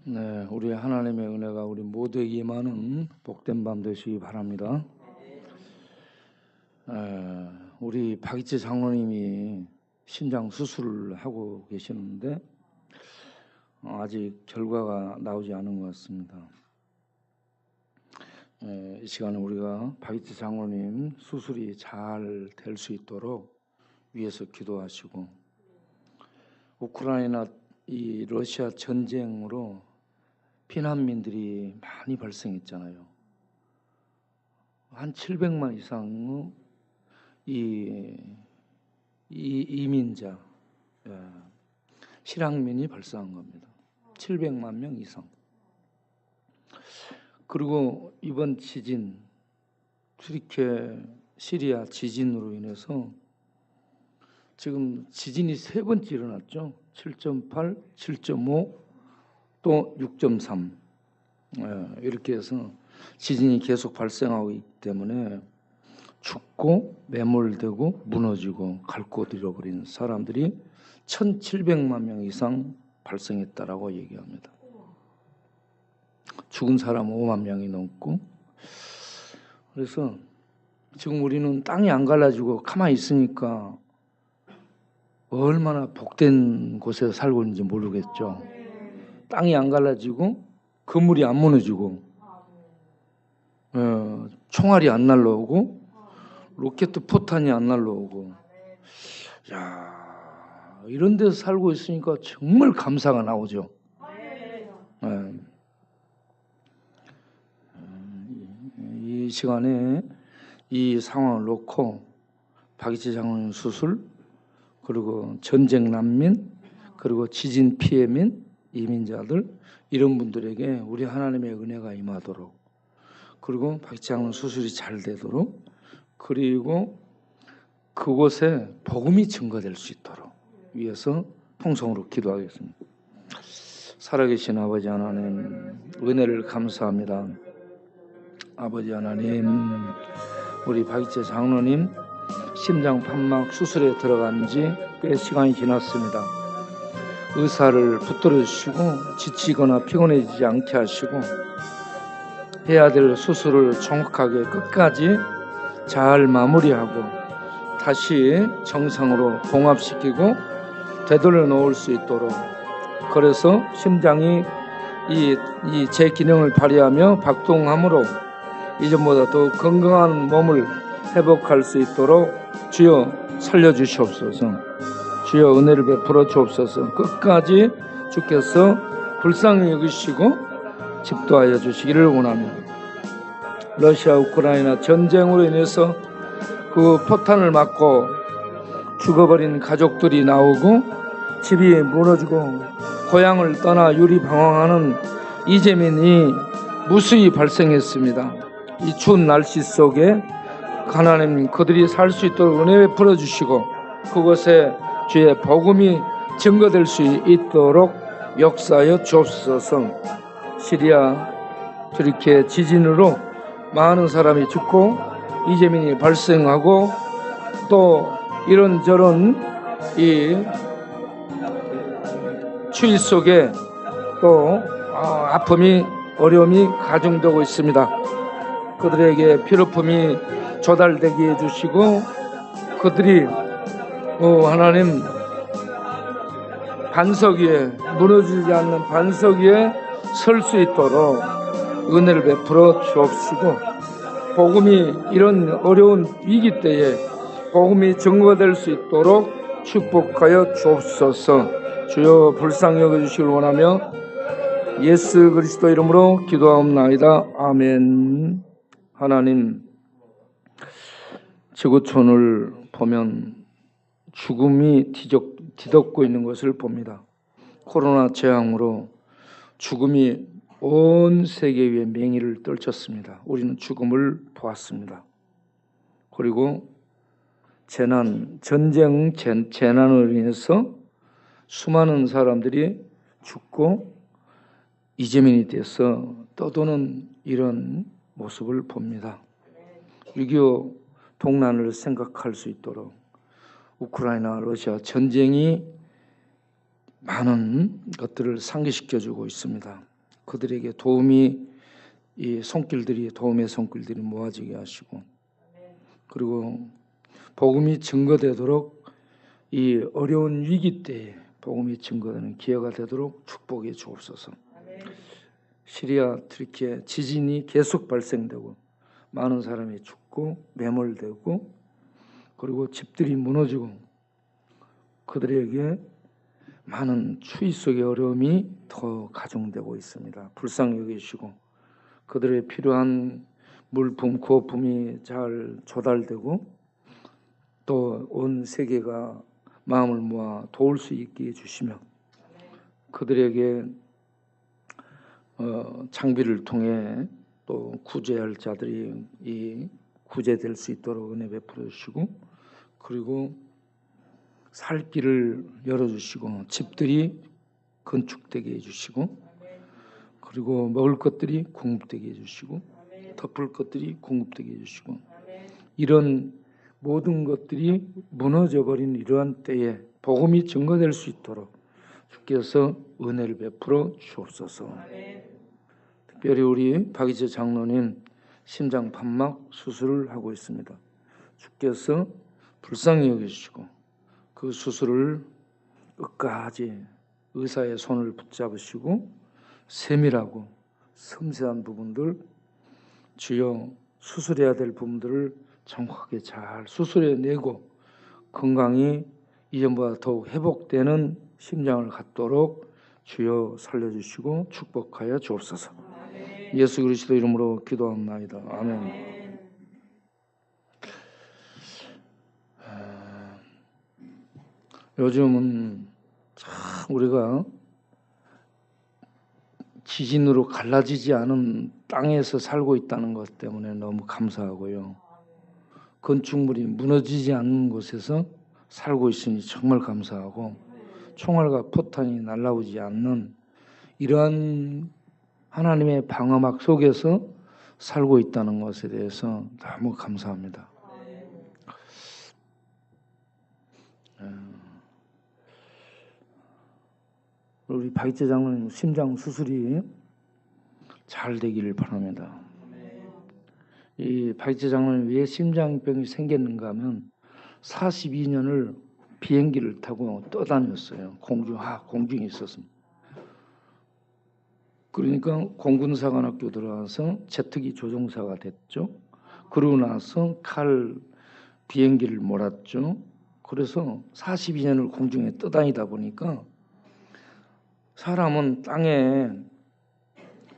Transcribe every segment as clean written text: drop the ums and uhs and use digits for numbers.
네, 우리 하나님의 은혜가 우리 모두에게 임하는 복된 밤 되시기 바랍니다. 우리 박이치 장로님이 신장 수술을 하고 계시는데 아직 결과가 나오지 않은 것 같습니다. 이 시간에 우리가 박이치 장로님 수술이 잘 될 수 있도록 위해서 기도하시고, 우크라이나 이 러시아 전쟁으로 피난민들이 많이 발생했잖아요. 한 700만 이상의 이민자, 실향민이 발생한 겁니다. 700만 명 이상. 그리고 이번 지진, 튀르키예 시리아 지진으로 인해서 지금 지진이 3번째 일어났죠. 7.8, 7.5, 또 6.3 이렇게 해서 지진이 계속 발생하고 있기 때문에 죽고 매몰되고 무너지고 갈 곳 잃어버린 사람들이 1,700만 명 이상 발생했다라고 얘기합니다. 죽은 사람 5만 명이 넘고, 그래서 지금 우리는 땅이 안 갈라지고 가만히 있으니까 얼마나 복된 곳에 살고 있는지 모르겠죠. 땅이 안 갈라지고 건물이 안 무너지고 총알이 안 날라오고 로켓 포탄이 안 날라오고, 야, 이런 데서 살고 있으니까 정말 감사가 나오죠. 이 시간에 이 상황을 놓고 박이치 장로님 수술, 그리고 전쟁 난민, 그리고 지진 피해민, 이민자들, 이런 분들에게 우리 하나님의 은혜가 임하도록, 그리고 박이치 장로님 수술이 잘 되도록, 그리고 그곳에 복음이 증거될 수 있도록 위해서 통성으로 기도하겠습니다. 살아계신 아버지 하나님, 은혜를 감사합니다. 아버지 하나님, 우리 박이치 장로님 심장 판막 수술에 들어간 지 꽤 시간이 지났습니다. 의사를 붙들어 주시고 지치거나 피곤해지지 않게 하시고, 해야 될 수술을 정확하게 끝까지 잘 마무리하고 다시 정상으로 봉합시키고 되돌려 놓을 수 있도록, 그래서 심장이 이 제 기능을 발휘하며 박동함으로 이전보다 더 건강한 몸을 회복할 수 있도록 주여 살려주시옵소서. 주여 은혜를 베풀어 주옵소서. 끝까지 주께서 불쌍히 여기시고 집도하여 주시기를 원하며, 러시아 우크라이나 전쟁으로 인해서 그 포탄을 맞고 죽어버린 가족들이 나오고 집이 무너지고 고향을 떠나 유리방황하는 이재민이 무수히 발생했습니다. 이 추운 날씨 속에 하나님, 그들이 살 수 있도록 은혜 베풀어 주시고 그곳에 주의 복음이 증거될 수 있도록 역사하여 주옵소서. 시리아 튀르키예 지진으로 많은 사람이 죽고 이재민이 발생하고, 또 이런저런 이 추위 속에 또 아픔이, 어려움이 가중되고 있습니다. 그들에게 피로품이 조달되게 해주시고, 그들이 하나님 반석 위에, 무너지지 않는 반석 위에 설 수 있도록 은혜를 베풀어 주옵시고, 복음이 이런 어려운 위기 때에 복음이 증거될 수 있도록 축복하여 주옵소서. 주여 불쌍히 여겨주시길 원하며 예수 그리스도 이름으로 기도하옵나이다. 아멘. 하나님, 지구촌을 보면 죽음이 뒤덮고 있는 것을 봅니다. 코로나 재앙으로 죽음이 온 세계 위에 맹위를 떨쳤습니다. 우리는 죽음을 보았습니다. 그리고 전쟁 재난으로 인해서 수많은 사람들이 죽고 이재민이 돼서 떠도는 이런 모습을 봅니다. 6.25 동란을 생각할 수 있도록 우크라이나 러시아 전쟁이 많은 것들을 상기시켜주고 있습니다. 그들에게 도움이 도움의 손길들이 모아지게 하시고, 그리고 복음이 증거되도록 이 어려운 위기 때에 복음이 증거되는 기회가 되도록 축복해 주옵소서. 시리아, 트리키에 지진이 계속 발생되고 많은 사람이 죽고 매몰되고 그리고 집들이 무너지고 그들에게 많은 추위 속의 어려움이 더 가중되고 있습니다. 불쌍히 여기시고 그들의 필요한 물품, 구호품이 잘 조달되고 또 온 세계가 마음을 모아 도울 수 있게 해주시며 그들에게 장비를 통해 또 구제할 자들이 구제될 수 있도록 은혜 베풀어 주시고 그리고 살 길을 열어주시고 집들이 건축되게 해주시고 그리고 먹을 것들이 공급되게 해주시고 덮을 것들이 공급되게 해주시고 이런 모든 것들이 무너져버린 이러한 때에 복음이 증거될 수 있도록 주께서 은혜를 베풀어 주옵소서. 특별히 우리 박이재 장로님 심장 판막 수술을 하고 있습니다. 주께서 불쌍히 여기시고 그 수술을 끝까지 의사의 손을 붙잡으시고 세밀하고 섬세한 부분들 주여 수술해야 될 부분들을 정확하게 잘 수술해내고 건강이 이전보다 더욱 회복되는 심장을 갖도록 주여 살려주시고 축복하여 주옵소서. 예수 그리스도 이름으로 기도합나이다. 아멘. 요즘은 참 우리가 지진으로 갈라지지 않은 땅에서 살고 있다는 것 때문에 너무 감사하고요. 건축물이 무너지지 않는 곳에서 살고 있으니 정말 감사하고 총알과 포탄이 날아오지 않는 이러한 하나님의 방어막 속에서 살고 있다는 것에 대해서 너무 감사합니다. 우리 박이재 장로님 심장 수술이 잘 되기를 바랍니다. 이 박이재 장로님 왜 심장병이 생겼는가 하면 42년을 비행기를 타고 떠다녔어요. 공중에 있었습니다. 그러니까 공군사관학교 들어가서 제트기 조종사가 됐죠. 그러고 나서 비행기를 몰았죠. 그래서 42년을 공중에 떠다니다 보니까 사람은 땅에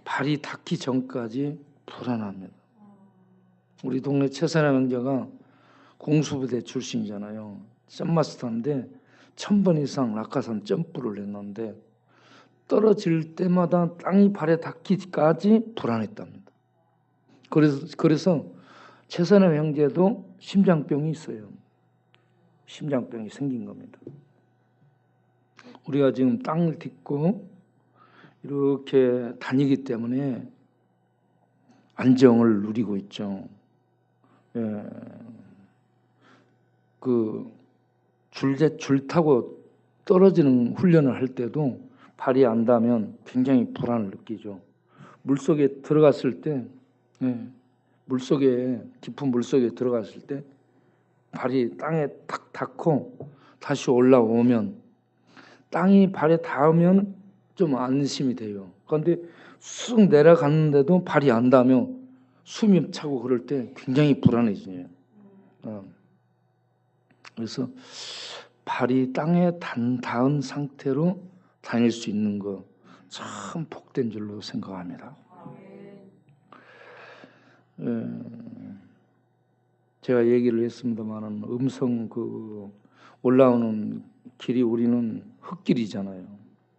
발이 닿기 전까지 불안합니다. 우리 동네 최선의 형제가 공수부대 출신이잖아요. 점마스터인데 1000번 이상 낙하산 점프를 했는데 떨어질 때마다 땅이 발에 닿기까지 불안했답니다. 그래서 최선의 형제도 심장병이 있어요. 심장병이 생긴 겁니다. 우리가 지금 땅을 딛고 이렇게 다니기 때문에 안정을 누리고 있죠. 줄 타고 떨어지는 훈련을 할 때도 발이 안 닿으면 굉장히 불안을 느끼죠. 물속에 들어갔을 때, 깊은 물속에 들어갔을 때 발이 땅에 탁 닿고 다시 올라오면 땅이 발에 닿으면 좀 안심이 돼요. 그런데 쑥 내려갔는데도 발이 안 닿으면 숨이 차고 그럴 때 굉장히 불안해지네요. 그래서 발이 땅에 닿은 상태로 다닐 수 있는 거 참 복된 줄로 생각합니다. 제가 얘기를 했습니다만은 음성 올라오는 길이 우리는 흙길이잖아요.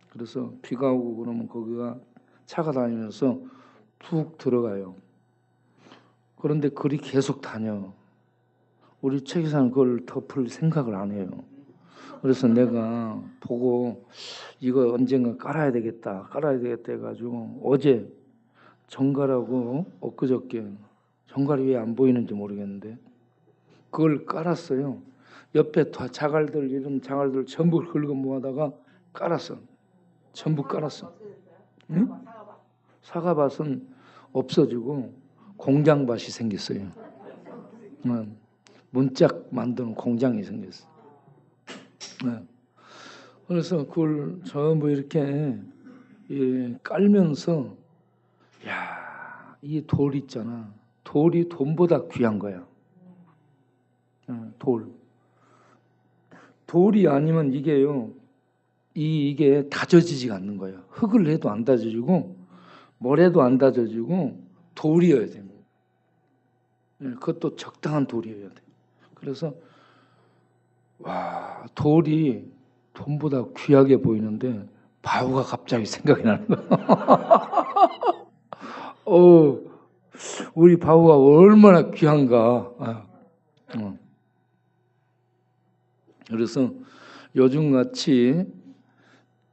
그래서 비가 오고 그러면 거기가 차가 다니면서 툭 들어가요. 그런데 그리 계속 다녀. 우리 최 기사는 그걸 덮을 생각을 안 해요. 그래서 내가 보고 이거 언젠가 깔아야 되겠다 해가지고 어제 정갈하고 엊그저께 정갈이 왜 안 보이는지 모르겠는데 그걸 깔았어요. 옆에 이런 자갈들 전부 긁어 모아다가 깔았어. 전부 깔았어. 응? 사과밭은 없어지고 공장밭이 생겼어요. 문짝 만드는 공장이 생겼어요. 그래서 그걸 전부 이렇게 깔면서 야, 이 돌 있잖아. 돌이 돈보다 귀한 거야. 돌이 아니면 이게요. 이게 다져지지가 않는 거예요. 흙을 해도 안 다져지고 모래도 안 다져지고 돌이어야 됩니다. 그것도 적당한 돌이어야 돼. 그래서 와, 돌이 돈보다 귀하게 보이는데 바우가 갑자기 생각이 나는 거야. 우리 바우가 얼마나 귀한가. 그래서 요즘같이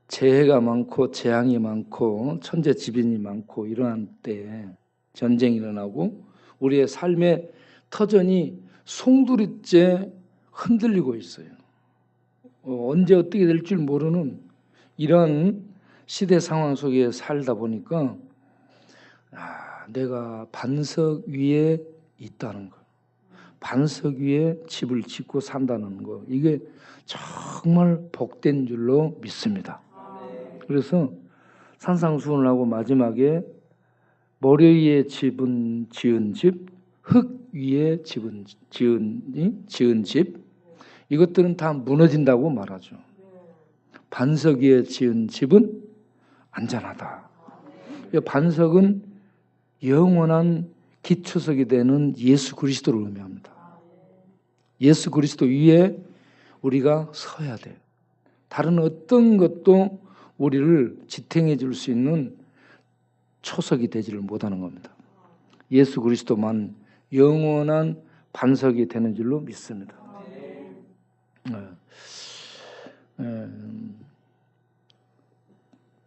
재해가 많고 재앙이 많고 천재지변이 많고 이러한 때에 전쟁이 일어나고 우리의 삶의 터전이 송두리째 흔들리고 있어요. 언제 어떻게 될 줄 모르는 이런 시대 상황 속에 살다 보니까 내가 반석 위에 있다는 거, 반석 위에 집을 짓고 산다는 거, 이게 정말 복된 줄로 믿습니다. 그래서 산상수훈을 하고 마지막에 모래 위에 지은 집, 흙 위에 지은 집, 이것들은 다 무너진다고 말하죠. 반석 위에 지은 집은 안전하다. 반석은 영원한 기초석이 되는 예수 그리스도를 의미합니다. 예수 그리스도 위에 우리가 서야 돼요. 다른 어떤 것도 우리를 지탱해 줄 수 있는 초석이 되지를 못하는 겁니다. 예수 그리스도만 영원한 반석이 되는 줄로 믿습니다.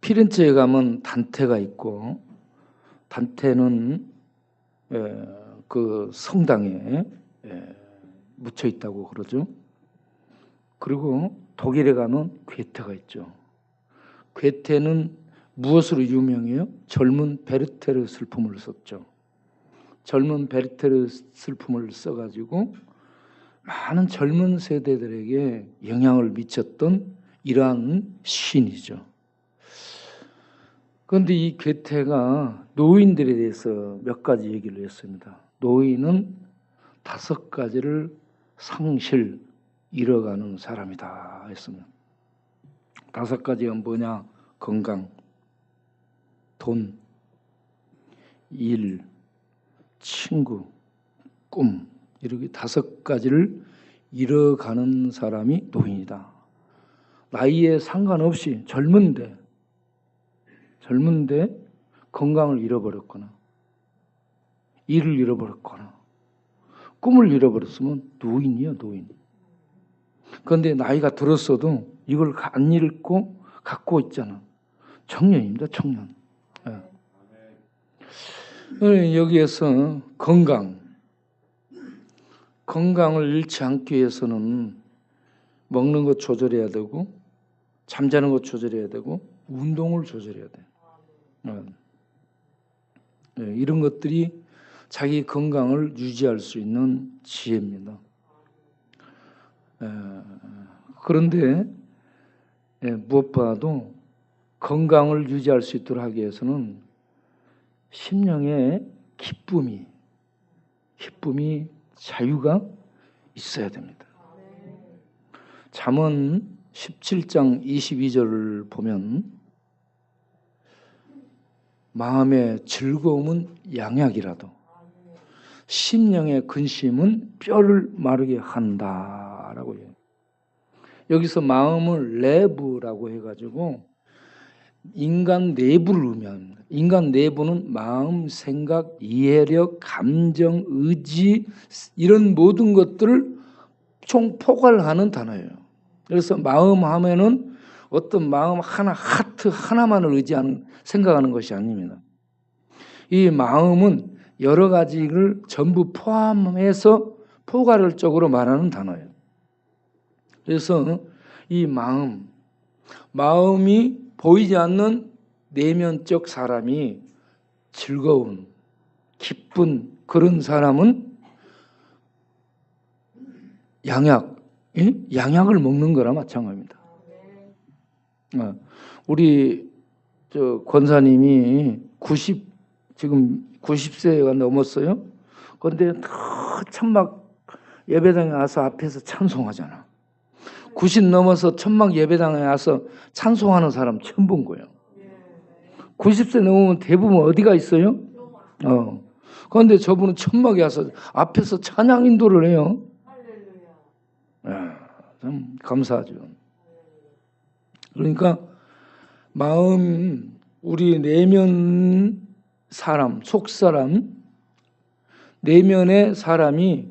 피렌체에 가면 단테가 있고, 단테는 그 성당에 묻혀 있다고 그러죠. 그리고 독일에 가면 괴테가 있죠. 괴테는 무엇으로 유명해요? 젊은 베르테르 슬픔을 썼죠. 젊은 베르테르 슬픔을 써가지고 많은 젊은 세대들에게 영향을 미쳤던 이러한 시인이죠. 그런데 이 괴테가 노인들에 대해서 몇 가지 얘기를 했습니다. 노인은 5가지를 상실 잃어가는 사람이다 했습니다. 5가지가 뭐냐? 건강, 돈, 일, 친구, 꿈, 이렇게 5가지를 잃어가는 사람이 노인이다. 나이에 상관없이 젊은데 건강을 잃어버렸거나 일을 잃어버렸거나 꿈을 잃어버렸으면 노인이야, 노인. 그런데 나이가 들었어도 이걸 안 잃고 갖고 있잖아. 청년입니다, 청년. 여기에서 건강을 잃지 않기 위해서는 먹는 것 조절해야 되고 잠자는 것 조절해야 되고 운동을 조절해야 돼. 이런 것들이 자기 건강을 유지할 수 있는 지혜입니다. 그런데 무엇보다도 건강을 유지할 수 있도록 하기 위해서는 심령의 기쁨이 자유가 있어야 됩니다. 잠언 17장 22절을 보면 마음의 즐거움은 양약이라도 심령의 근심은 뼈를 마르게 한다라고 해요. 여기서 마음을 내부라고 해가지고 인간 내부를 의미합니다. 인간 내부는 마음, 생각, 이해력, 감정, 의지 이런 모든 것들을 총포괄하는 단어예요. 그래서 마음 하면은 어떤 마음 하나, 하트 하나만을 의지하는 생각하는 것이 아닙니다. 이 마음은 여러 가지를 전부 포함해서 포괄적으로 말하는 단어예요. 그래서 이 마음이 보이지 않는 내면적 사람이 즐거운, 기쁜 그런 사람은 양약을 먹는 거나 마찬가지입니다. 우리 권사님이 지금 90세가 넘었어요. 그런데 천막 예배당에 와서 앞에서 찬송하잖아. 90 넘어서 천막 예배당에 와서 찬송하는 사람 처음 본 거예요. 90세 넘으면 대부분 어디가 있어요? 그런데 저분은 천막에 와서 앞에서 찬양 인도를 해요. 참 감사하죠. 그러니까 마음, 우리 내면 사람, 속 사람, 내면의 사람이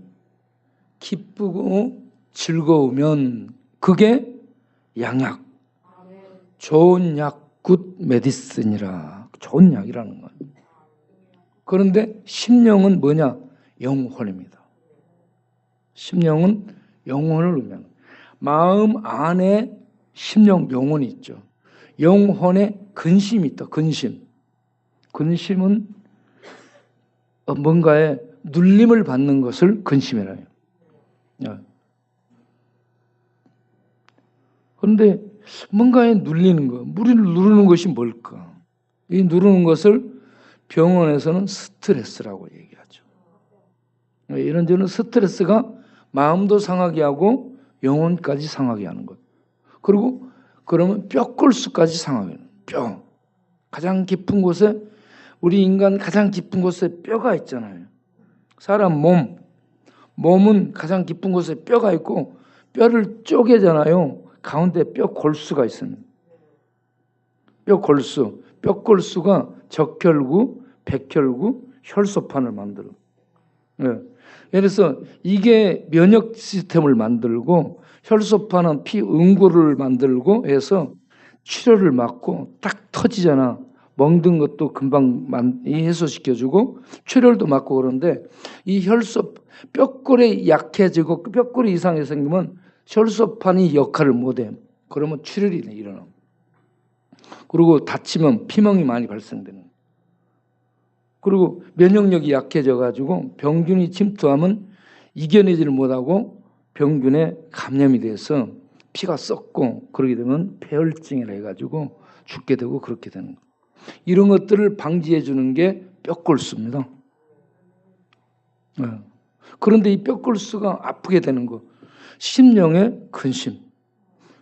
기쁘고 즐거우면 그게 양약, 좋은 약, 굿 메디슨이라, 좋은 약이라는 거예요. 그런데 심령은 뭐냐? 영혼입니다. 심령은 영혼을 의미하는 거예요. 마음 안에 심령, 영혼이 있죠. 영혼에 근심이 있다. 근심은 뭔가에 눌림을 받는 것을 근심이라 해요. 그런데 뭔가에 눌리는 거, 무리를 누르는 것이 뭘까? 이 누르는 것을 병원에서는 스트레스라고 얘기하죠. 이런저런 스트레스가 마음도 상하게 하고 영혼까지 상하게 하는 것. 그리고 그러면 뼈골수까지 상하게 하는 뼈. 가장 깊은 곳에, 우리 인간 가장 깊은 곳에 뼈가 있잖아요. 사람 몸은 가장 깊은 곳에 뼈가 있고 뼈를 쪼개잖아요. 가운데 뼈 골수가 있습니다. 뼈 골수가 적혈구, 백혈구, 혈소판을 만들어. 그래서 이게 면역 시스템을 만들고 혈소판은 피 응고를 만들고 해서 출혈을 막고 딱 터지잖아. 멍든 것도 금방 해소시켜주고 출혈도 막고. 그런데 이 뼈골이 약해지고 뼈골이 이상하게 생기면 혈소판이 역할을 못해. 그러면 출혈이 일어나. 그리고 다치면 피멍이 많이 발생되는. 그리고 면역력이 약해져가지고 병균이 침투하면 이겨내지를 못하고 병균에 감염이 돼서 피가 썩고, 그러게 되면 폐혈증이라 해가지고 죽게 되고 그렇게 되는 거예요. 이런 것들을 방지해 주는 게 뼈골수입니다. 그런데 이 뼈골수가 아프게 되는 거, 심령의 근심.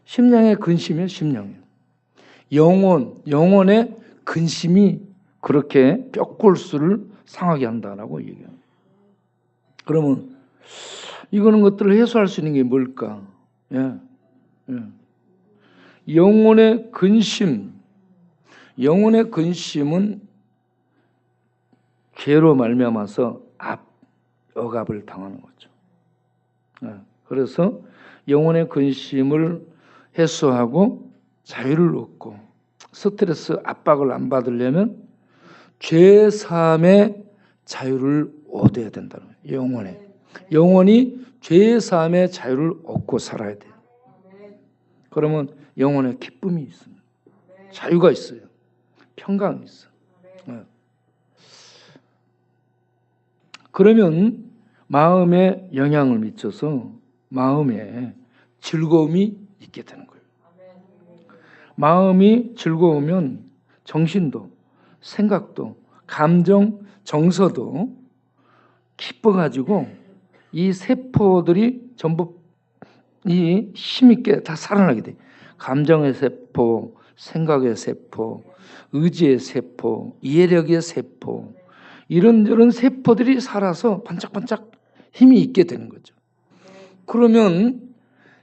심령의 근심이에요. 심령이에요. 영혼의 근심이 그렇게 뼈골수를 상하게 한다라고 얘기해요. 그러면 이거는 것들을 해소할 수 있는 게 뭘까? 영혼의 근심은 죄로 말미암아서 억압을 당하는 거죠. 그래서 영혼의 근심을 해소하고 자유를 얻고 스트레스 압박을 안 받으려면 죄 사함의 자유를 얻어야 된다는 거예요. 영혼이 죄 사함의 자유를 얻고 살아야 돼요. 그러면 영혼에 기쁨이 있습니다. 자유가 있어요. 평강이 있어요. 그러면 마음에 영향을 미쳐서 마음에 즐거움이 있게 되는 거예요. 마음이 즐거우면 정신도, 생각도, 감정, 정서도 기뻐가지고 이 세포들이 전부 이 힘있게 다 살아나게 돼. 감정의 세포, 생각의 세포, 의지의 세포, 이해력의 세포, 이런저런 세포들이 살아서 반짝반짝 힘이 있게 되는 거죠. 그러면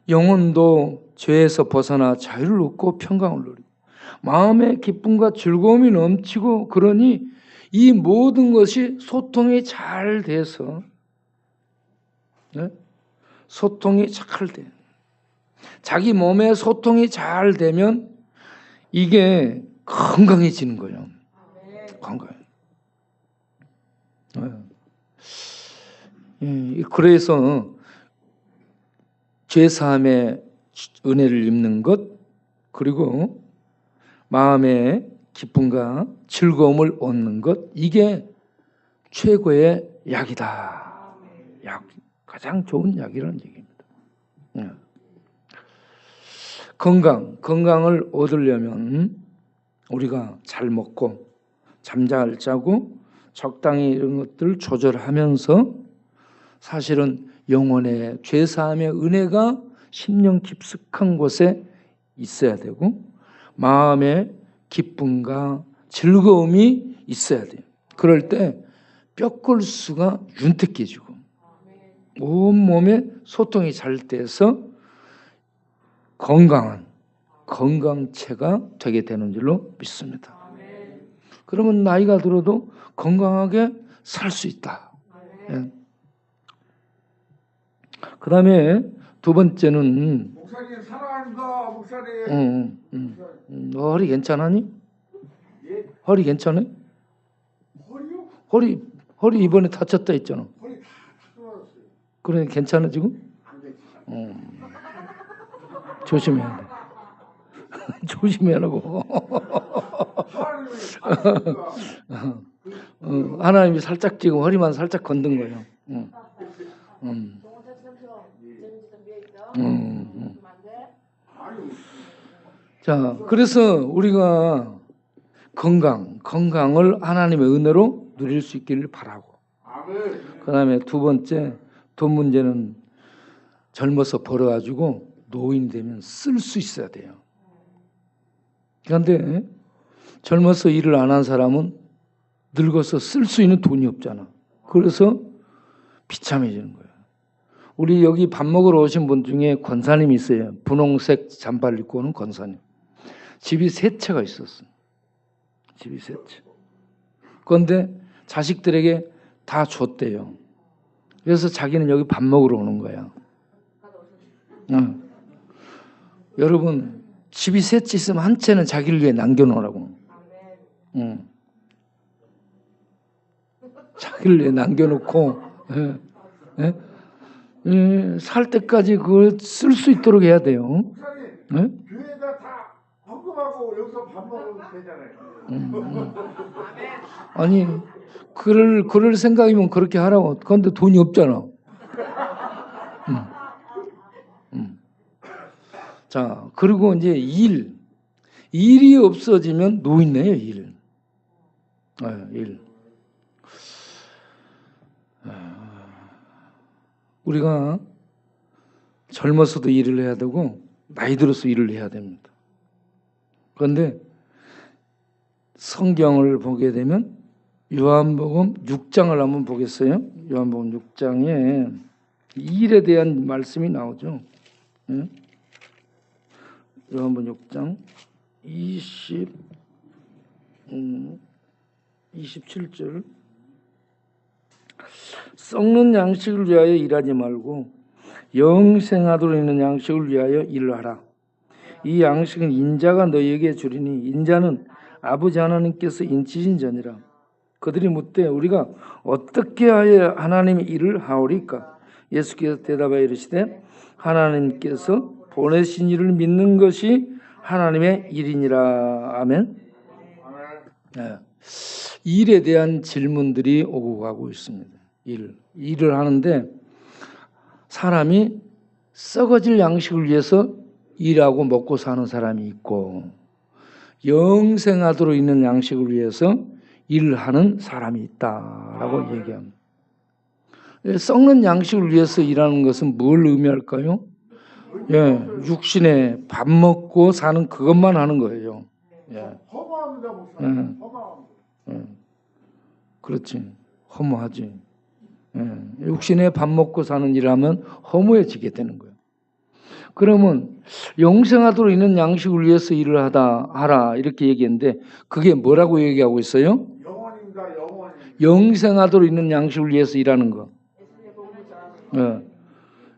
영혼도 죄에서 벗어나 자유를 얻고 평강을 누리고 마음의 기쁨과 즐거움이 넘치고, 그러니 이 모든 것이 소통이 잘 돼서 소통이 잘 돼. 자기 몸에 소통이 잘 되면 이게 건강해지는 거예요. 건강. 그래서 죄사함의 은혜를 입는 것, 그리고 마음의 기쁨과 즐거움을 얻는 것, 이게 최고의 약이다. 약, 가장 좋은 약이라는 얘기입니다. 건강을 얻으려면 우리가 잘 먹고 잠 잘 자고 적당히 이런 것들을 조절하면서 사실은 영혼의 죄사함의 은혜가 심령 깊숙한 곳에 있어야 되고 마음의 기쁨과 즐거움이 있어야 돼요. 그럴 때 뼈골수가 윤택해지고 온몸에 소통이 잘 돼서 건강한 건강체가 되게 되는 줄로 믿습니다. 그러면 나이가 들어도 건강하게 살 수 있다. 예. 그 다음에 두 번째는 목사님 사랑합니다. 목사님. 너 허리 괜찮으니? 예? 허리 괜찮아? 허리요? 허리 이번에 다쳤다 했잖아. 허리 다 끊어졌어요. 그래 괜찮아 지금? 안 됐지. 조심해야 돼. 조심해라고. 하나님이 살짝 지금 허리만 살짝 건든 거예요. 자, 그래서 우리가 건강을 하나님의 은혜로 누릴 수 있기를 바라고. 그 다음에 두 번째, 돈 문제는 젊어서 벌어가지고 노인 되면 쓸 수 있어야 돼요. 그런데 젊어서 일을 안 한 사람은 늙어서 쓸 수 있는 돈이 없잖아. 그래서 비참해지는 거예요. 우리 여기 밥 먹으러 오신 분 중에 권사님이 있어요. 분홍색 잠바를 입고 오는 권사님. 집이 3채가 있었어. 집이 3채. 그런데 자식들에게 다 줬대요. 그래서 자기는 여기 밥 먹으러 오는 거야. 여러분 집이 3채 있으면 한 채는 자기를 위해 남겨놓으라고. 자기를 위해 남겨놓고 살 때까지 그걸 쓸 수 있도록 해야 돼요. 목사님, 교회가 다 헌금하고 여기서 밥 먹으면 되잖아요. 아니 그럴 생각이면 그렇게 하라고. 그런데 돈이 없잖아. 자, 그리고 이제 일이 없어지면 노인네요. 일. 우리가 젊어서도 일을 해야 되고 나이 들어서 일을 해야 됩니다. 그런데 성경을 보게 되면 요한복음 6장을 한번 보겠어요. 요한복음 6장에 일에 대한 말씀이 나오죠. 요한복음 6장 27절 썩는 양식을 위하여 일하지 말고 영생하도록 있는 양식을 위하여 일하라. 이 양식은 인자가 너희에게 주리니 인자는 아버지 하나님께서 인치신 자니라. 그들이 묻되 우리가 어떻게 하여 하나님의 일을 하오리까? 예수께서 대답하여 이르시되 하나님께서 보내신 이를 믿는 것이 하나님의 일이니라. 아멘. 네. 일에 대한 질문들이 오고 가고 있습니다. 일을 하는데 사람이 썩어질 양식을 위해서 일하고 먹고 사는 사람이 있고 영생하도록 있는 양식을 위해서 일을 하는 사람이 있다라고 얘기합니다. 썩는 양식을 위해서 일하는 것은 뭘 의미할까요? 육신에 밥 먹고 사는 그것만 하는 거예요. 허무합니다, 목사님. 허무합니다. 그렇지. 허무하지. 육신에 밥 먹고 사는 일을 하면 허무해지게 되는 거예요. 그러면 영생하도록 있는 양식을 위해서 일을 하라 이렇게 얘기했는데 그게 뭐라고 얘기하고 있어요? 영원입니다. 영원. 영생하도록 있는 양식을 위해서 일하는 거.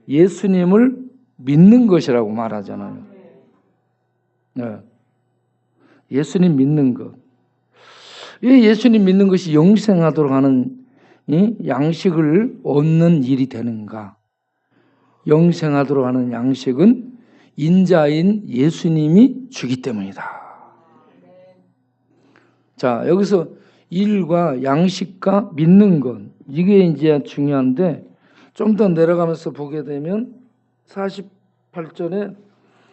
예수님을 믿는 것이라고 말하잖아요. 예수님 믿는 것. 왜 예수님 믿는 것이 영생하도록 하는 이 양식을 얻는 일이 되는가? 영생하도록 하는 양식은 인자인 예수님이 주기 때문이다. 자, 여기서 일과 양식과 믿는 것, 이게 이제 중요한데, 좀 더 내려가면서 보게 되면 48절에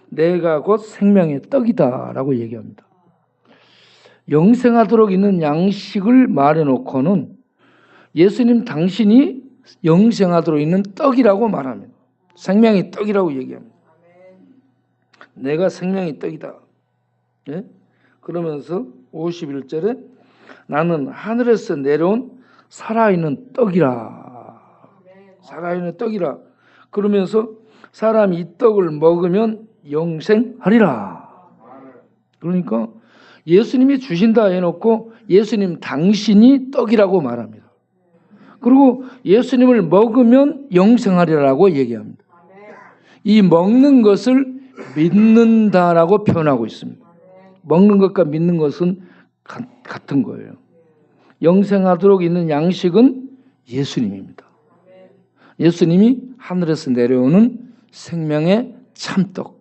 내가 곧 생명의 떡이다라고 얘기합니다. 영생하도록 있는 양식을 말해놓고는 예수님 당신이 영생하도록 있는 떡이라고 말합니다. 생명의 떡이라고 얘기합니다. 내가 생명의 떡이다. 예? 그러면서 51절에 나는 하늘에서 내려온 살아있는 떡이라. 살아있는 떡이라. 그러면서 사람이 이 떡을 먹으면 영생하리라. 그러니까 예수님이 주신다 해놓고 예수님 당신이 떡이라고 말합니다. 그리고 예수님을 먹으면 영생하리라고 얘기합니다. 이 먹는 것을 믿는다라고 표현하고 있습니다. 먹는 것과 믿는 것은 같은 거예요. 영생하도록 있는 양식은 예수님입니다. 예수님이 하늘에서 내려오는 생명의 참떡,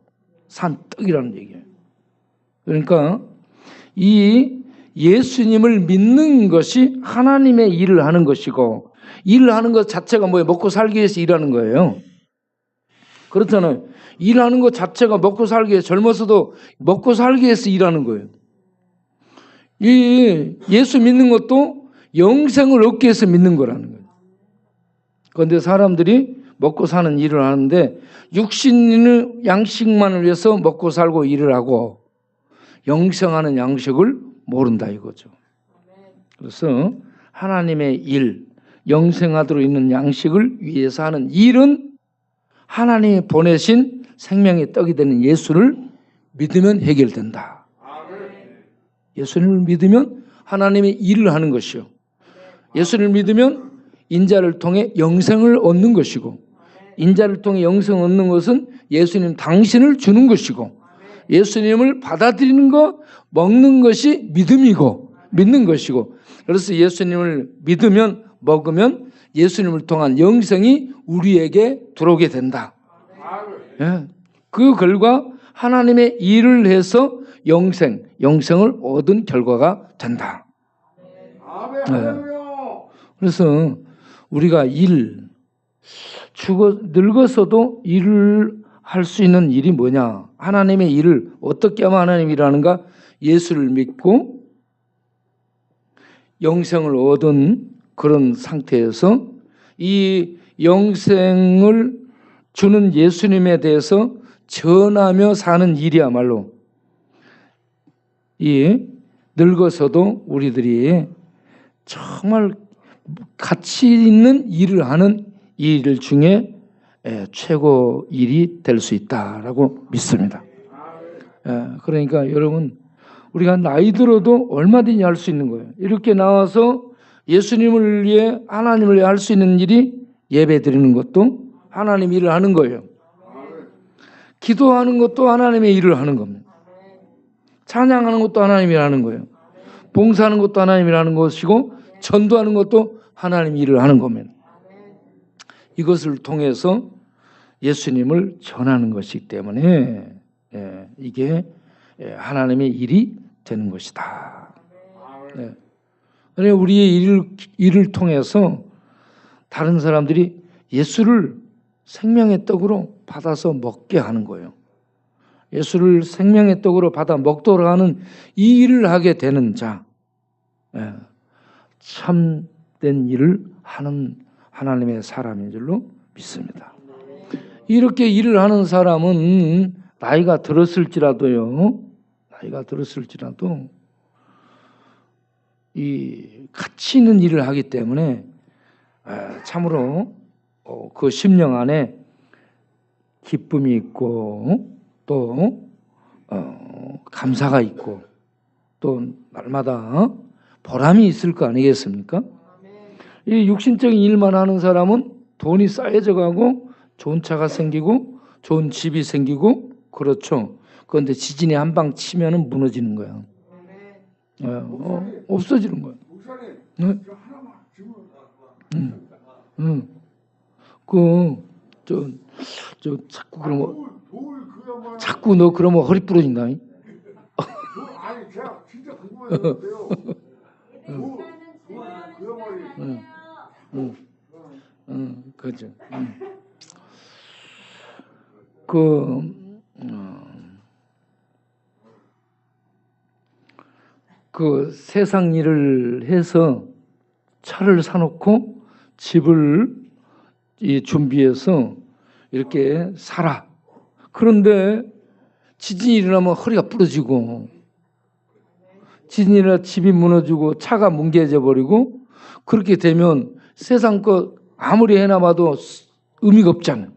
산떡이라는 얘기예요. 그러니까 이 예수님을 믿는 것이 하나님의 일을 하는 것이고, 일을 하는 것 자체가 뭐예요? 먹고 살기 위해서 일하는 거예요. 그렇잖아요. 일하는 것 자체가 먹고 살기 위해서, 젊어서도 먹고 살기 위해서 일하는 거예요. 이 예수 믿는 것도 영생을 얻기 위해서 믿는 거라는 거예요. 그런데 사람들이 먹고 사는 일을 하는데 육신의 양식만을 위해서 먹고 살고 일을 하고 영생하는 양식을 모른다 이거죠. 그래서 하나님의 일, 영생하도록 있는 양식을 위해서 하는 일은 하나님이 보내신 생명의 떡이 되는 예수를 믿으면 해결된다. 예수님을 믿으면 하나님의 일을 하는 것이요. 예수를 믿으면 인자를 통해 영생을 얻는 것이고, 인자를 통해 영생을 얻는 것은 예수님 당신을 주는 것이고, 예수님을 받아들이는 것, 먹는 것이 믿음이고 믿는 것이고, 그래서 예수님을 믿으면 먹으면 예수님을 통한 영생이 우리에게 들어오게 된다. 예. 그 결과 하나님의 일을 해서 영생을 얻은 결과가 된다. 예. 그래서 우리가 늙어서도 일을 할 수 있는 일이 뭐냐? 하나님의 일을 어떻게 하면 하나님 일하는가? 예수를 믿고 영생을 얻은 그런 상태에서 이 영생을 주는 예수님에 대해서 전하며 사는 일이야말로 이 늙어서도 우리들이 정말 가치 있는 일을 하는 일 중에 최고 일이 될 수 있다라고 믿습니다. 그러니까 여러분, 우리가 나이 들어도 얼마든지 할 수 있는 거예요. 이렇게 나와서 예수님을 위해, 하나님을 위해 할 수 있는 일이 예배 드리는 것도 하나님 일을 하는 거예요. 기도하는 것도 하나님의 일을 하는 겁니다. 찬양하는 것도 하나님이 하는 거예요. 봉사하는 것도 하나님이 하는 것이고, 전도하는 것도 하나님 일을 하는 겁니다. 이것을 통해서 예수님을 전하는 것이기 때문에 이게 하나님의 일이 되는 것이다. 그러니까 우리의 일을 통해서 다른 사람들이 예수를 생명의 떡으로 받아서 먹게 하는 거예요. 예수를 생명의 떡으로 받아 먹도록 하는 이 일을 하게 되는 자, 참된 일을 하는 하나님의 사람인 줄로 믿습니다. 이렇게 일을 하는 사람은 나이가 들었을지라도 이 가치 있는 일을 하기 때문에 참으로 그 심령 안에 기쁨이 있고 또 감사가 있고 또 날마다 보람이 있을 거 아니겠습니까? 이 육신적인 일만 하는 사람은 돈이 쌓여져 가고 좋은 차가 생기고 좋은 집이 생기고 그렇죠. 그런데 지진이 한 방 치면은 무너지는 거야. 없어지는 거야. 목사님, 네? 저 하나만 질문. 저 자꾸 그러면 그야말로 자꾸 너 그러면 허리 부러진다. 아니 제가 진짜 궁금해요. 그런데요. 그 영혼이 그죠. 그, 그 세상 일을 해서 차를 사놓고 집을 준비해서 이렇게 살아. 그런데 지진이 일어나면 허리가 부러지고, 지진이 일어나 집이 무너지고 차가 뭉개져 버리고, 그렇게 되면 세상 것 아무리 해놔봐도 의미가 없잖아요.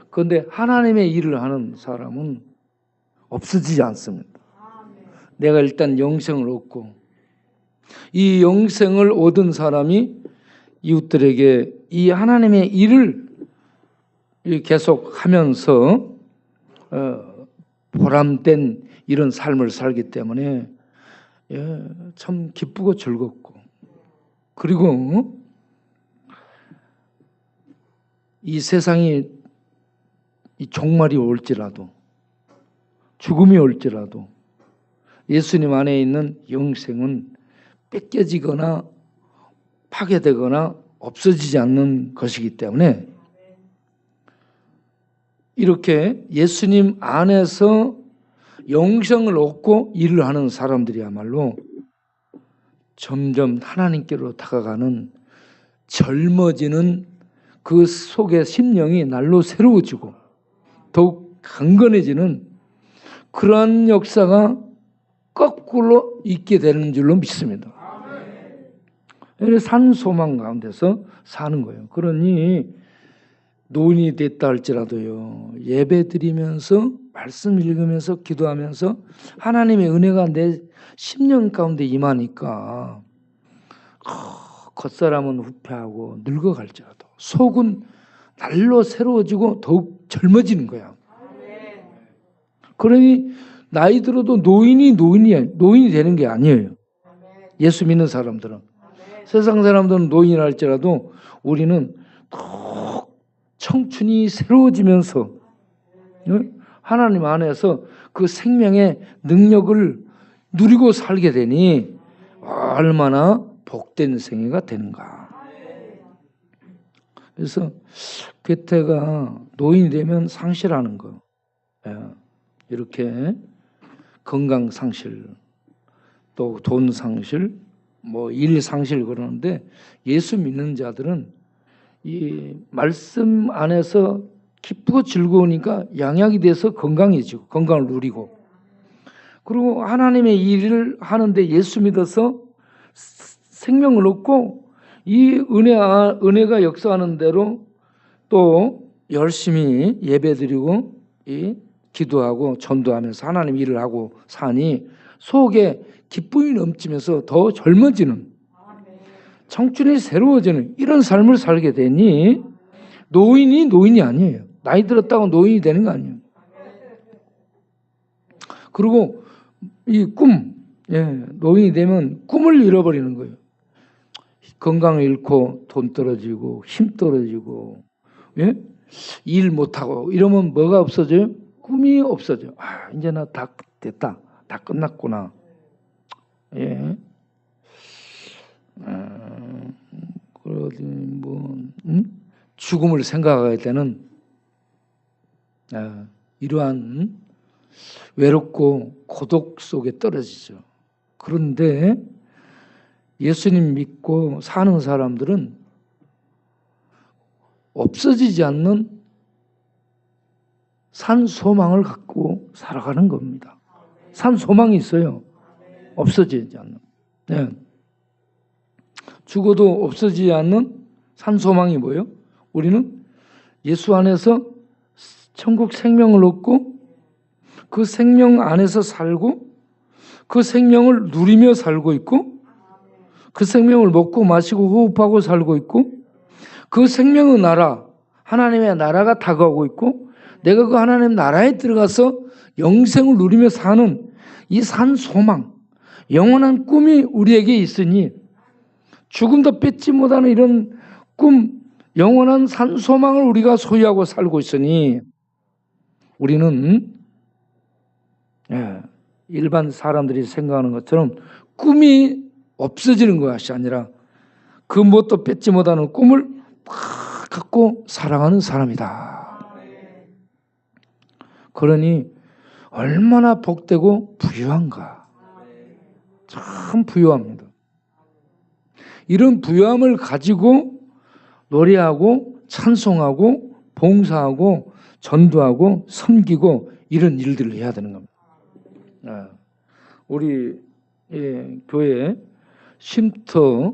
그런데 하나님의 일을 하는 사람은 없어지지 않습니다. 내가 일단 영생을 얻고, 이 영생을 얻은 사람이 이웃들에게 이 하나님의 일을 계속 하면서 보람된 이런 삶을 살기 때문에 참 기쁘고 즐겁고, 그리고 이 세상이 이 종말이 올지라도, 죽음이 올지라도 예수님 안에 있는 영생은 뺏겨지거나 파괴되거나 없어지지 않는 것이기 때문에, 이렇게 예수님 안에서 영생을 얻고 일을 하는 사람들이야말로 점점 하나님께로 다가가는, 젊어지는 그 속의 심령이 날로 새로워지고 더욱 강건해지는 그러한 역사가 거꾸로 있게 되는 줄로 믿습니다. 산 소망 가운데서 사는 거예요. 그러니 노인이 됐다 할지라도요, 예배 드리면서 말씀 읽으면서 기도하면서 하나님의 은혜가 내 심령 가운데 임하니까 겉사람은 후패하고 늙어갈지라도 속은 날로 새로워지고 더욱 젊어지는 거야. 그러니 나이 들어도 노인이 되는 게 아니에요. 예수 믿는 사람들은. 세상 사람들은 노인이라 할지라도 우리는 더욱 청춘이 새로워지면서 하나님 안에서 그 생명의 능력을 누리고 살게 되니 얼마나 복된 생애가 되는가. 그래서 괴테가 노인이 되면 상실하는 거, 이렇게 건강 상실, 또 돈 상실, 일 상실 그러는데, 예수 믿는 자들은 이 말씀 안에서 기쁘고 즐거우니까 양약이 돼서 건강해지고 건강을 누리고, 그리고 하나님의 일을 하는데 예수 믿어서 생명을 얻고, 이 은혜가 역사하는 대로 또 열심히 예배드리고 기도하고 전도하면서 하나님 일을 하고 사니 속에 기쁨이 넘치면서 더 젊어지는, 청춘이 새로워지는 이런 삶을 살게 되니 노인이 아니에요. 나이 들었다고 노인이 되는 거 아니에요. 그리고 이 노인이 되면 꿈을 잃어버리는 거예요. 건강을 잃고 돈 떨어지고 힘 떨어지고, 일 못하고 이러면 뭐가 없어져요? 꿈이 없어져요. 이제 나 다 됐다, 다 끝났구나. 죽음을 생각하게 되는 이러한 외롭고 고독 속에 떨어지죠. 그런데 예수님 믿고 사는 사람들은 없어지지 않는 산 소망을 갖고 살아가는 겁니다. 산 소망이 있어요. 없어지지 않는. 죽어도 없어지지 않는 산 소망이 뭐예요? 우리는 예수 안에서 천국 생명을 얻고 그 생명 안에서 살고 그 생명을 누리며 살고 있고 그 생명을 먹고 마시고 호흡하고 살고 있고 그 생명의 나라, 하나님의 나라가 다가오고 있고 내가 그 하나님 나라에 들어가서 영생을 누리며 사는 이 산 소망, 영원한 꿈이 우리에게 있으니 죽음도 뺏지 못하는 이런 꿈, 영원한 산 소망을 우리가 소유하고 살고 있으니 우리는 일반 사람들이 생각하는 것처럼 꿈이 없어지는 것이 아니라 그 무엇도 뺏지 못하는 꿈을 다 갖고 살아가는 사람이다. 그러니 얼마나 복되고 부유한가. 참 부유합니다. 이런 부유함을 가지고 노래하고 찬송하고 봉사하고 전도하고 섬기고 이런 일들을 해야 되는 겁니다. 우리 교회 쉼터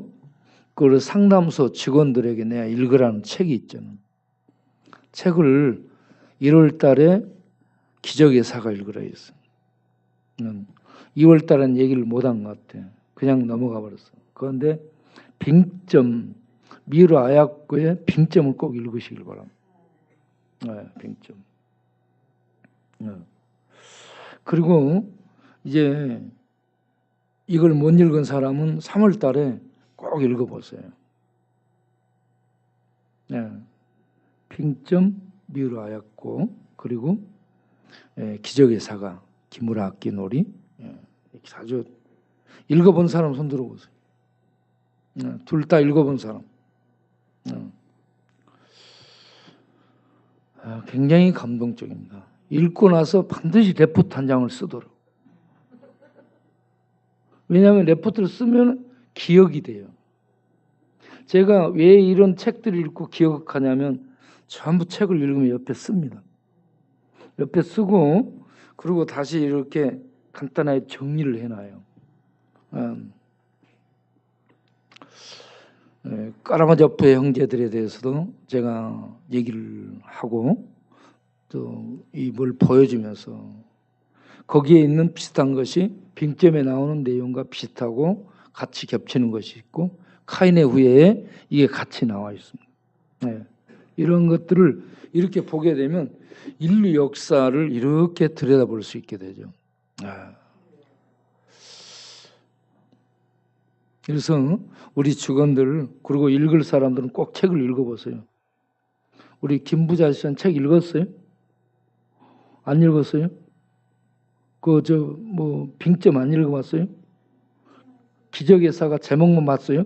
그 상담소 직원들에게 내가 읽으라는 책이 있잖아요. 책을 1월 달에 기적의 사가 읽으라 했어요. 2월 달엔 얘기를 못한 것 같아. 그냥 넘어가 버렸어. 그런데 빙점 미르 아야코의 빙점을 꼭 읽으시길 바랍니다. 빙점. 그리고 이제 이걸 못 읽은 사람은 3월 달에 꼭 읽어보세요. 빙점 미르 아야코 그리고 기적의 사가 기무라 아키노리 아주 읽어본 사람 손 들어보세요. 둘 다 읽어본 사람. 굉장히 감동적입니다. 읽고 나서 반드시 레포트 한 장을 쓰도록. 왜냐하면 레포트를 쓰면 기억이 돼요. 제가 왜 이런 책들을 읽고 기억하냐면 전부 책을 읽으면 옆에 씁니다. 옆에 쓰고 그리고 다시 이렇게 간단하게 정리를 해놔요. 까라마조프의 형제들에 대해서도 제가 얘기를 하고 또 이 뭘 보여주면서 거기에 있는 비슷한 것이 빙점에 나오는 내용과 비슷하고 같이 겹치는 것이 있고 카인의 후예에 이게 같이 나와 있습니다. 이런 것들을 이렇게 보게 되면 인류 역사를 이렇게 들여다볼 수 있게 되죠. 그래서 우리 직원들 그리고 읽을 사람들은 꼭 책을 읽어보세요. 우리 김부자 씨는 책 읽었어요? 안 읽었어요? 빙점 안 읽어봤어요? 기적의 사가 제목만 봤어요?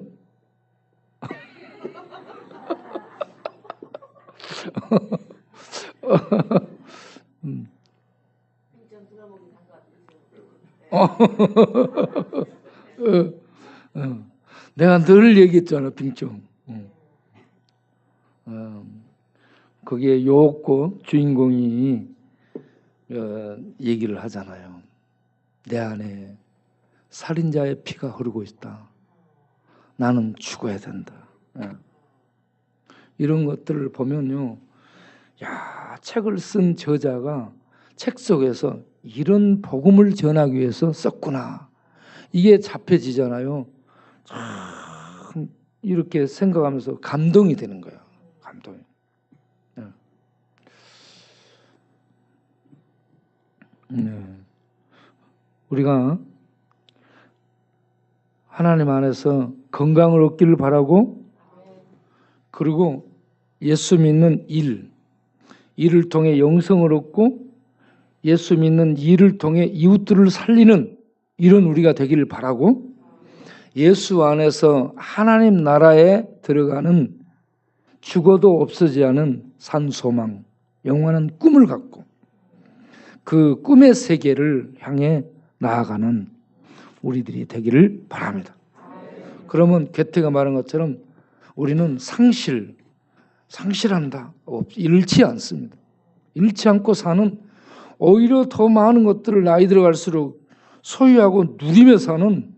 내가 늘 얘기했잖아, 빙점. 거기에 요옥고 주인공이 얘기를 하잖아요. 내 안에 살인자의 피가 흐르고 있다. 나는 죽어야 된다. 이런 것들을 보면요, 책을 쓴 저자가 책 속에서 이런 복음을 전하기 위해서 썼구나. 이게 잡혀지잖아요. 참 이렇게 생각하면서 감동이 되는 거예요. 감동이. 우리가 하나님 안에서 건강을 얻기를 바라고 그리고 예수 믿는 일을 통해 영성을 얻고 예수 믿는 일을 통해 이웃들을 살리는 이런 우리가 되기를 바라고 예수 안에서 하나님 나라에 들어가는 죽어도 없어지지 않은 산소망, 영원한 꿈을 갖고 그 꿈의 세계를 향해 나아가는 우리들이 되기를 바랍니다. 그러면 게테가 말한 것처럼 우리는 상실한다. 잃지 않습니다. 잃지 않고 사는 오히려 더 많은 것들을 나이 들어갈수록 소유하고 누리며 사는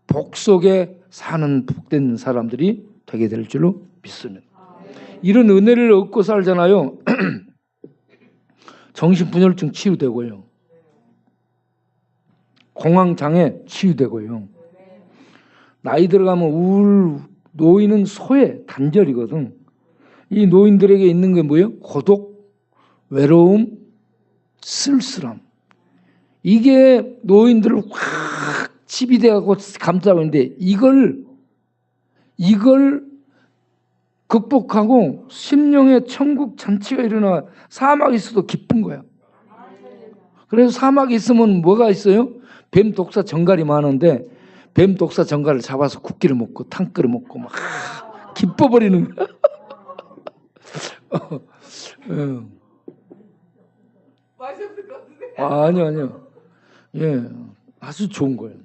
복 속에 사는 복된 사람들이 되게 될 줄로 믿습니다. 이런 은혜를 얻고 살잖아요. 정신분열증 치유되고요. 공황장애 치유되고요. 나이 들어가면 노인은 소외, 단절이거든. 이 노인들에게 있는 게 뭐예요? 고독, 외로움, 쓸쓸함. 이게 노인들을 확 지비되고 감싸고 있는데 이걸 극복하고 심령의 천국 잔치가 일어나 사막이 있어도 기쁜 거야. 그래서 사막이 있으면 뭐가 있어요? 뱀 독사 정갈이 많은데 뱀 독사 정갈을 잡아서 국기를 먹고 탕 끓여 먹고 막 기뻐버리는 거야. 맛이 없을 것 같은데. 아니요. 예, 아주 좋은 거예요.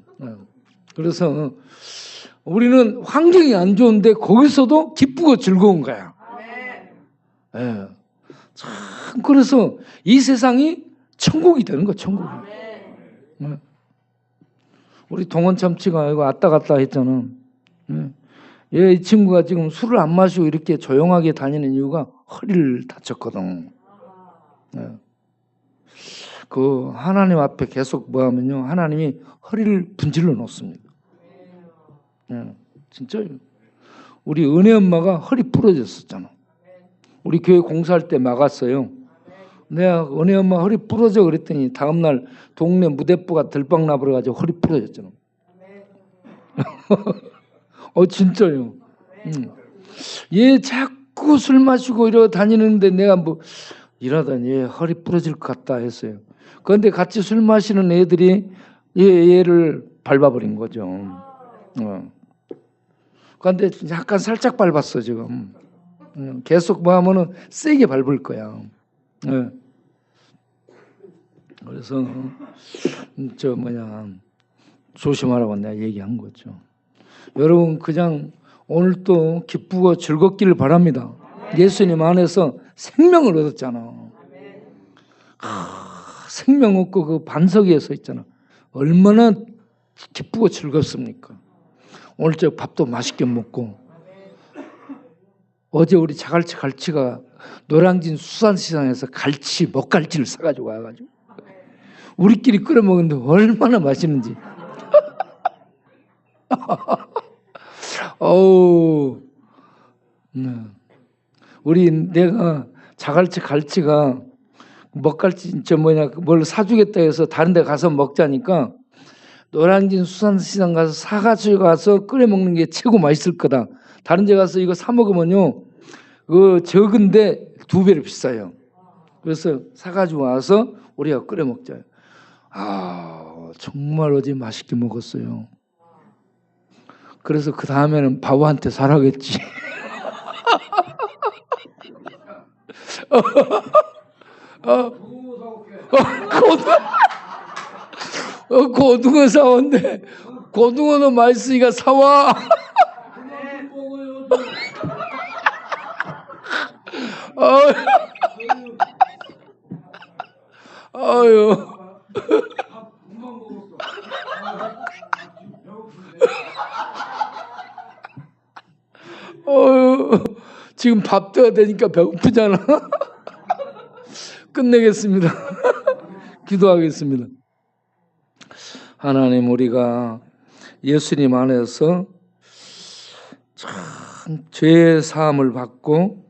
그래서 우리는 환경이 안 좋은데 거기서도 기쁘고 즐거운 거야. 예. 참 그래서 이 세상이 천국이 되는 거야, 천국이. 예. 우리 동원 참치가 이거 왔다 갔다 했잖아. 예. 이 친구가 지금 술을 안 마시고 이렇게 조용하게 다니는 이유가 허리를 다쳤거든. 예. 그 하나님 앞에 계속 뭐 하면요, 하나님이 허리를 분질러 놓습니다. 예. 진짜요. 우리 은혜 엄마가 허리 부러졌었잖아. 우리 교회 공사할 때 막았어요. 내가 은혜 엄마 허리 부러져 그랬더니 다음날 동네 무대부가 들빵나버려 가지고 허리 부러졌잖아. 진짜요. 얘 자꾸 술 마시고 이러 다니는데 내가 뭐 이러다니 얘 허리 부러질 것 같다 했어요. 그런데 같이 술 마시는 애들이 얘를 밟아버린 거죠. 그런데 약간 살짝 밟았어 지금. 계속 뭐 하면은 세게 밟을 거야. 그래서 조심하라고 내가 얘기한 거죠. 여러분 그냥 오늘 또 기쁘고 즐겁기를 바랍니다. 예수님 안에서 생명을 얻었잖아. 생명 얻고 그 반석 위에 서 있잖아. 얼마나 기쁘고 즐겁습니까? 오늘 저 밥도 맛있게 먹고 어제 우리 자갈치 갈치가 노량진 수산시장에서 갈치 먹갈치를 사가지고 와가지고 우리끼리 끓여 먹는데 얼마나 맛있는지. 어우, 내가 자갈치 갈치가 먹갈치 뭘 사주겠다 해서 다른 데 가서 먹자니까 노량진 수산시장 가서 사가지고 가서 끓여 먹는 게 최고 맛있을 거다. 다른 데 가서 이거 사 먹으면요, 적은데 2배로 비싸요. 그래서 사가지고 와서 우리가 끓여 먹자. 정말 어제 맛있게 먹었어요. 그래서 그 다음에는 바보한테 사라겠지. 고등어 사온대. 고등어는 맛있으니까 사와. 아유. 지금 밥 떠야 되니까 배고프잖아. 끝내겠습니다. 기도하겠습니다. 하나님, 우리가 예수님 안에서 참 죄의 사함을 받고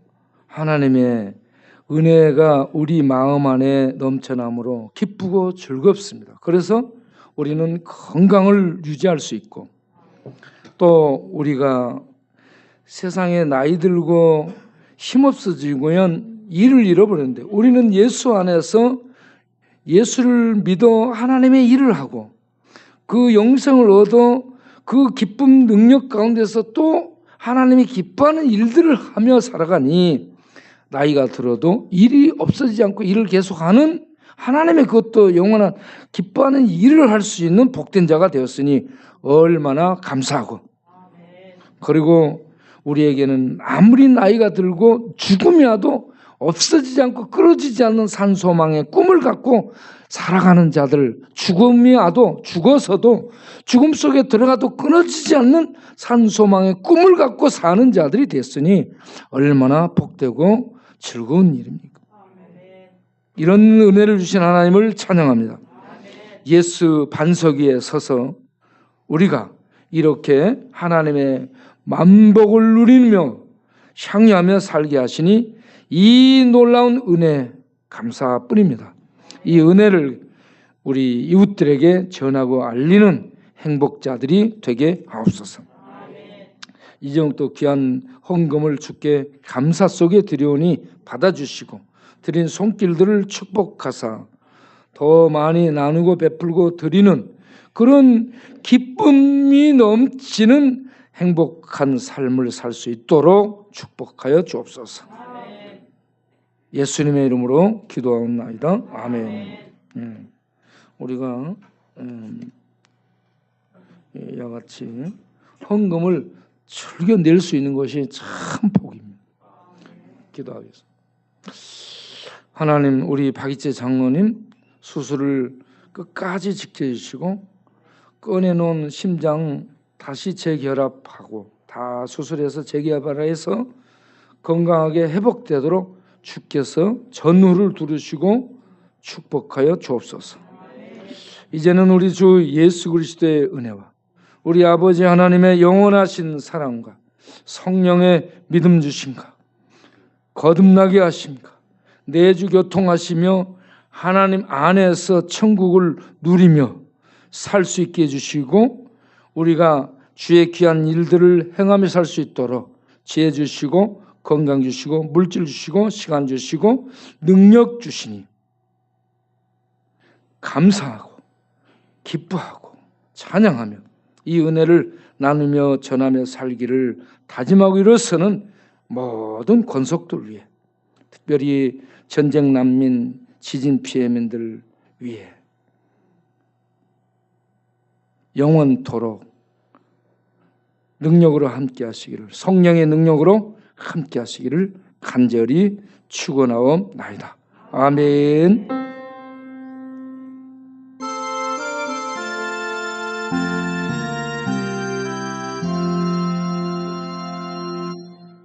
하나님의 은혜가 우리 마음 안에 넘쳐나므로 기쁘고 즐겁습니다. 그래서 우리는 건강을 유지할 수 있고, 또 우리가 세상에 나이 들고 힘없어지면 일을 잃어버렸는데 우리는 예수 안에서 예수를 믿어 하나님의 일을 하고 그 영생을 얻어 그 기쁨 능력 가운데서 또 하나님이 기뻐하는 일들을 하며 살아가니 나이가 들어도 일이 없어지지 않고 일을 계속하는 하나님의 그것도 영원한 기뻐하는 일을 할 수 있는 복된 자가 되었으니 얼마나 감사하고, 그리고 우리에게는 아무리 나이가 들고 죽음이 와도 없어지지 않고 끊어지지 않는 산소망의 꿈을 갖고 살아가는 자들, 죽음이 와도 죽어서도 죽음 속에 들어가도 끊어지지 않는 산소망의 꿈을 갖고 사는 자들이 됐으니 얼마나 복되고 즐거운 일입니까? 이런 은혜를 주신 하나님을 찬양합니다. 예수 반석 위에 서서 우리가 이렇게 하나님의 만복을 누리며 향유하며 살게 하시니 이 놀라운 은혜 감사뿐입니다. 이 은혜를 우리 이웃들에게 전하고 알리는 행복자들이 되게 하옵소서. 이제부터 귀한 헌금을 주께 감사 속에 드려오니 받아주시고 드린 손길들을 축복하사 더 많이 나누고 베풀고 드리는 그런 기쁨이 넘치는 행복한 삶을 살 수 있도록 축복하여 주옵소서. 예수님의 이름으로 기도하옵나이다. 아멘. 우리가 이와 같이 헌금을 즐겨 낼 수 있는 것이 참 복입니다. 기도하겠습니다. 하나님, 우리 박이재 장로님 수술을 끝까지 지켜주시고 꺼내놓은 심장 다시 재결합하고 다 수술해서 재결합해서 건강하게 회복되도록 주께서 전후를 두르시고 축복하여 주옵소서. 이제는 우리 주 예수 그리스도의 은혜와 우리 아버지 하나님의 영원하신 사랑과 성령의 믿음 주심과 거듭나게 하심과 내주 교통하시며 하나님 안에서 천국을 누리며 살 수 있게 해주시고 우리가 주의 귀한 일들을 행하며 살 수 있도록 지혜 주시고 건강 주시고 물질 주시고 시간 주시고 능력 주시니 감사하고 기뻐하고 찬양하며 이 은혜를 나누며 전하며 살기를 다짐하고 일어서는 모든 권속들 위해, 특별히 전쟁 난민, 지진 피해민들 위해 영원토록 능력으로 함께 하시기를, 성령의 능력으로 함께 하시기를 간절히 축원하옵나이다. 아멘.